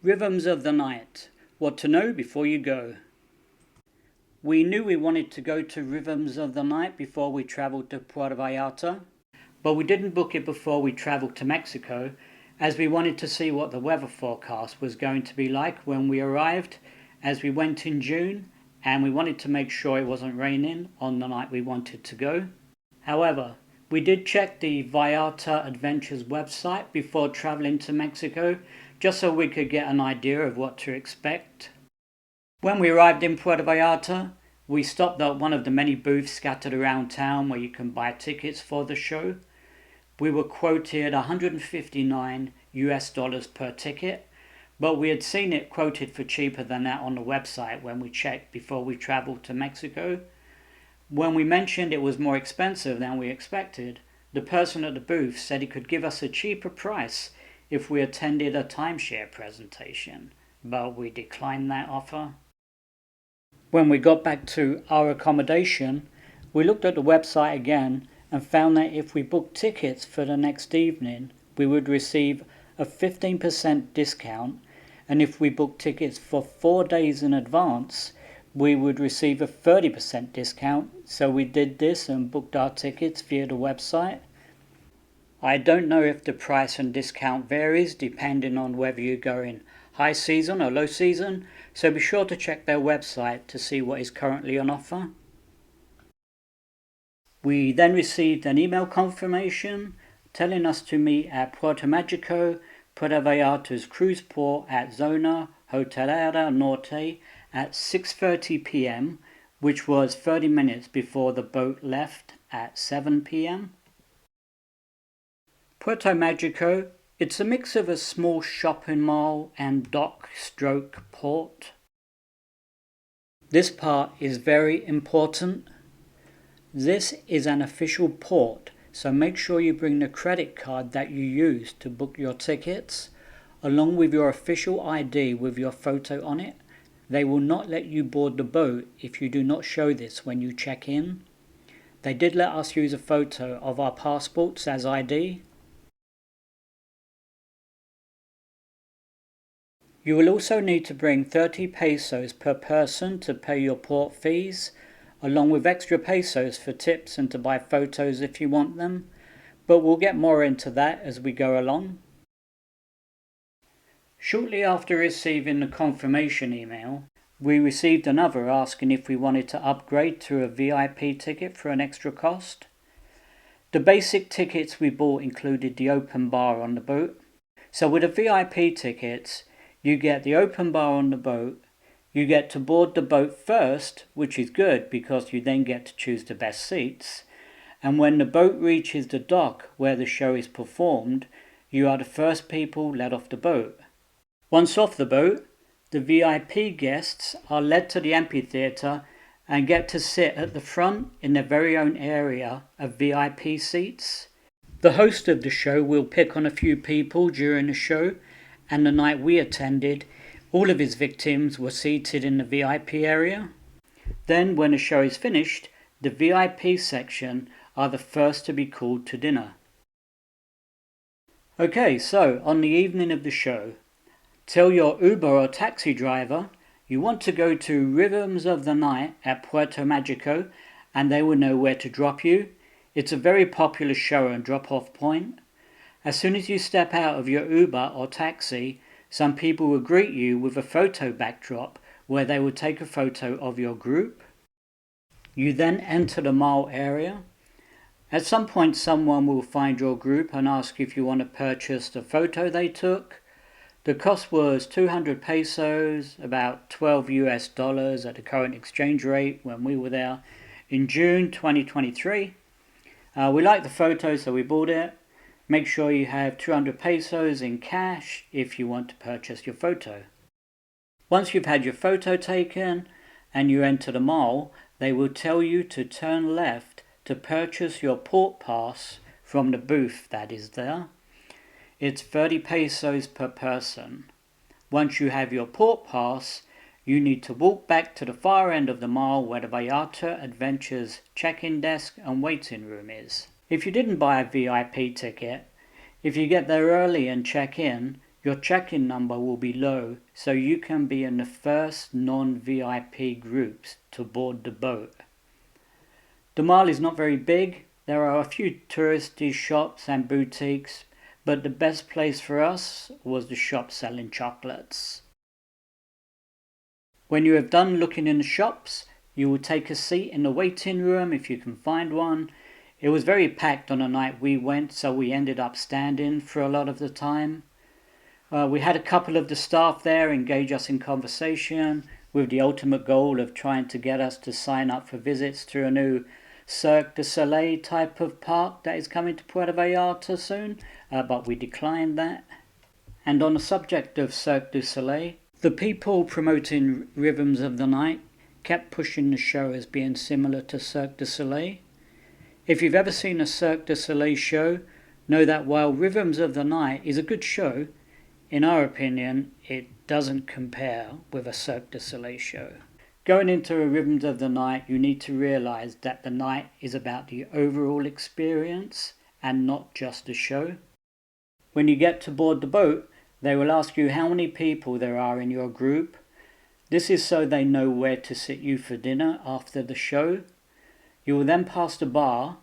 Rhythms of the Night. What to know before you go. We knew we wanted to go to Rhythms of the Night before we travelled to Puerto Vallarta, but we didn't book it before we travelled to Mexico, as we wanted to see what the weather forecast was going to be like when we arrived, as we went in June, and we wanted to make sure it wasn't raining on the night we wanted to go. However, we did check the Vallarta Adventures website before travelling to Mexico, just so we could get an idea of what to expect. When we arrived in Puerto Vallarta, we stopped at one of the many booths scattered around town where you can buy tickets for the show. We were quoted $159 per ticket, but we had seen it quoted for cheaper than that on the website when we checked before we travelled to Mexico. When we mentioned it was more expensive than we expected, the person at the booth said he could give us a cheaper price if we attended a timeshare presentation, but we declined that offer. When we got back to our accommodation, we looked at the website again and found that if we booked tickets for the next evening, we would receive a 15% discount, and if we booked tickets for 4 days in advance, we would receive a 30% discount. So we did this and booked our tickets via the website. I don't know if the price and discount varies depending on whether you go in high season or low season, so be sure to check their website to see what is currently on offer. We then received an email confirmation telling us to meet at Puerto Mágico, Puerto Vallarta's cruise port at Zona Hotelera Norte at 6:30 p.m, which was 30 minutes before the boat left at 7 p.m. Puerto Mágico, it's a mix of a small shopping mall and dock/port. This part is very important. This is an official port, so make sure you bring the credit card that you use to book your tickets, along with your official ID with your photo on it. They will not let you board the boat if you do not show this when you check in. They did let us use a photo of our passports as ID. You will also need to bring 30 pesos per person to pay your port fees, along with extra pesos for tips and to buy photos if you want them, but we'll get more into that as we go along. Shortly after receiving the confirmation email, we received another asking if we wanted to upgrade to a VIP ticket for an extra cost. The basic tickets we bought included the open bar on the boat, so with the VIP tickets, you get the open bar on the boat, you get to board the boat first, which is good because you then get to choose the best seats, and when the boat reaches the dock where the show is performed, you are the first people let off the boat. Once off the boat, the VIP guests are led to the amphitheatre and get to sit at the front in their very own area of VIP seats. The host of the show will pick on a few people during the show, and the night we attended, all of his victims were seated in the VIP area. Then, when the show is finished, the VIP section are the first to be called to dinner. Okay, so on the evening of the show, tell your Uber or taxi driver you want to go to Rhythms of the Night at Puerto Mágico, and they will know where to drop you. It's a very popular show and drop-off point. As soon as you step out of your Uber or taxi, some people will greet you with a photo backdrop where they will take a photo of your group. You then enter the mall area. At some point someone will find your group and ask if you want to purchase the photo they took. The cost was 200 pesos, about $12 at the current exchange rate when we were there in June 2023. We liked the photo, so we bought it. Make sure you have 200 pesos in cash if you want to purchase your photo. Once you've had your photo taken and you enter the mall, they will tell you to turn left to purchase your port pass from the booth that is there. It's 30 pesos per person. Once you have your port pass, you need to walk back to the far end of the mall where the Vallarta Adventures check-in desk and waiting room is. If you didn't buy a VIP ticket, if you get there early and check in, Your check-in number will be low, so you can be in the first non-VIP groups to board the boat. The mall is not very big. There are a few touristy shops and boutiques, but the best place for us was the shop selling chocolates. When you have done looking in the shops, you will take a seat in the waiting room if you can find one. It was very packed on the night we went, so we ended up standing for a lot of the time. We had a couple of the staff there engage us in conversation with the ultimate goal of trying to get us to sign up for visits to a new Cirque du Soleil type of park that is coming to Puerto Vallarta soon, but we declined that. And on the subject of Cirque du Soleil, the people promoting Rhythms of the Night kept pushing the show as being similar to Cirque du Soleil. If you've ever seen a Cirque du Soleil show, know that while Rhythms of the Night is a good show, in our opinion, it doesn't compare with a Cirque du Soleil show. Going into a Rhythms of the Night, you need to realize that the night is about the overall experience and not just the show. When you get to board the boat, they will ask you how many people there are in your group. This is so they know where to sit you for dinner after the show. You will then pass the bar,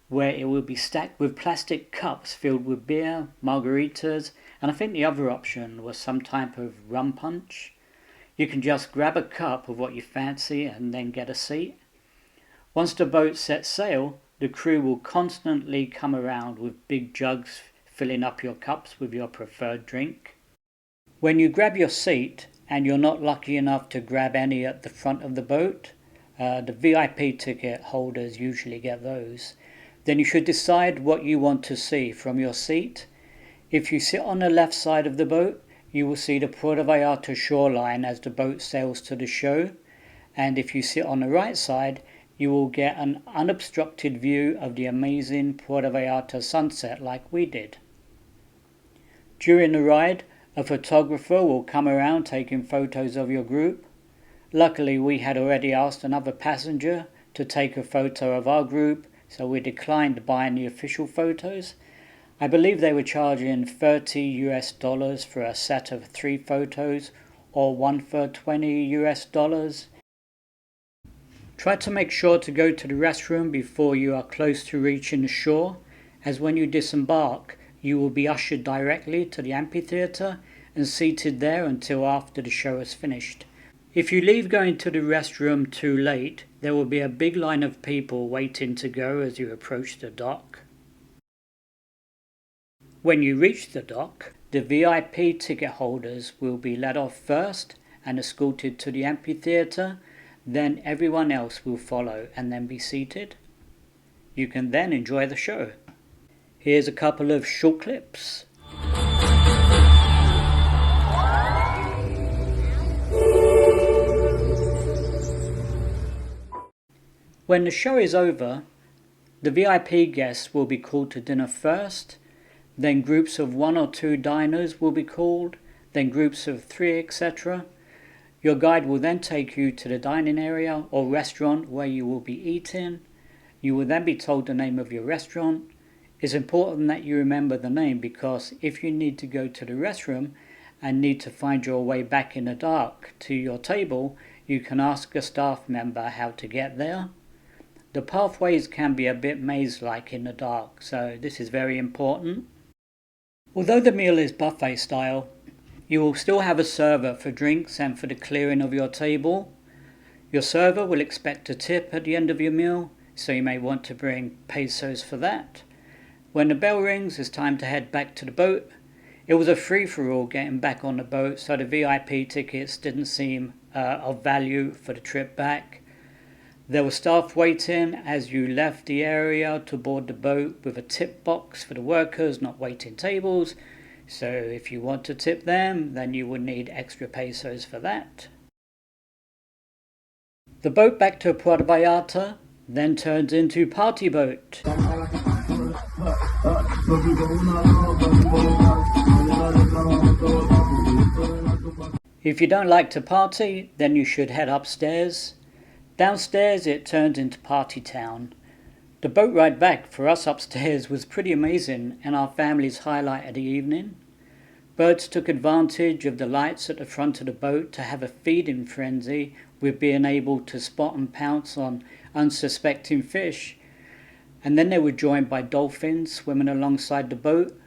where it will be stacked with plastic cups filled with beer, margaritas, and I think the other option was some type of rum punch. You can just grab a cup of what you fancy and then get a seat. Once the boat sets sail, the crew will constantly come around with big jugs filling up your cups with your preferred drink. When you grab your seat, and you're not lucky enough to grab any at the front of the boat, the VIP ticket holders usually get those, then you should decide what you want to see from your seat. If you sit on the left side of the boat, you will see the Puerto Vallarta shoreline as the boat sails to the show, and if you sit on the right side, you will get an unobstructed view of the amazing Puerto Vallarta sunset like we did. During the ride, a photographer will come around taking photos of your group. Luckily, we had already asked another passenger to take a photo of our group, so we declined buying the official photos. I believe they were charging $30 for a set of 3 photos, or one for $20. Try to make sure to go to the restroom before you are close to reaching the shore, as when you disembark, you will be ushered directly to the amphitheater and seated there until after the show is finished. If you leave going to the restroom too late, there will be a big line of people waiting to go as you approach the dock. When you reach the dock, the VIP ticket holders will be let off first and escorted to the amphitheater, then everyone else will follow and then be seated. You can then enjoy the show. Here's a couple of short clips. When the show is over, the VIP guests will be called to dinner first, then groups of 1 or 2 diners will be called, then groups of 3, etc. Your guide will then take you to the dining area or restaurant where you will be eating. You will then be told the name of your restaurant. It's important that you remember the name because if you need to go to the restroom and need to find your way back in the dark to your table, you can ask a staff member how to get there. The pathways can be a bit maze-like in the dark, so this is very important. Although the meal is buffet style, you will still have a server for drinks and for the clearing of your table. Your server will expect a tip at the end of your meal, so you may want to bring pesos for that. When the bell rings, it's time to head back to the boat. It was a free-for-all getting back on the boat, so the VIP tickets didn't seem of value for the trip back. There were staff waiting as you left the area to board the boat with a tip box for the workers not waiting tables. So if you want to tip them, then you would need extra pesos for that. The boat back to Puerto Vallarta then turns into party boat. If you don't like to party, then you should head upstairs. Downstairs it turned into party town. The boat ride back for us upstairs was pretty amazing and our family's highlight of the evening. Birds took advantage of the lights at the front of the boat to have a feeding frenzy with being able to spot and pounce on unsuspecting fish. And then they were joined by dolphins swimming alongside the boat.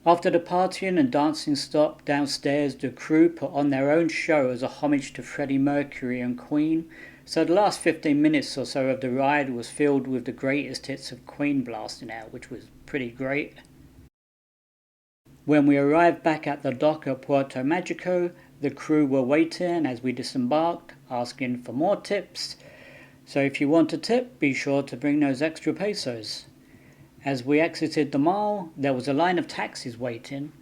After the partying and dancing stopped downstairs, the crew put on their own show as a homage to Freddie Mercury and Queen, so the last 15 minutes or so of the ride was filled with the greatest hits of Queen blasting out, which was pretty great. When we arrived back at the dock at Puerto Magico, the crew were waiting as we disembarked, asking for more tips. So if you want a tip, be sure to bring those extra pesos. As we exited the mall, there was a line of taxis waiting.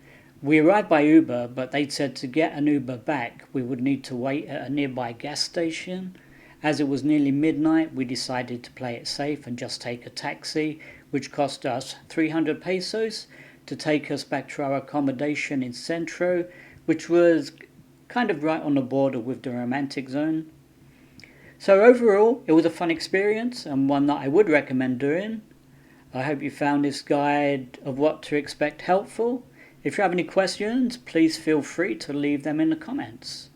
We arrived by Uber, but they'd said to get an Uber back, we would need to wait at a nearby gas station. As it was nearly midnight, we decided to play it safe and just take a taxi, which cost us 300 pesos to take us back to our accommodation in Centro, which was kind of right on the border with the romantic zone. So overall, it was a fun experience and one that I would recommend doing. I hope you found this guide of what to expect helpful. If you have any questions, please feel free to leave them in the comments.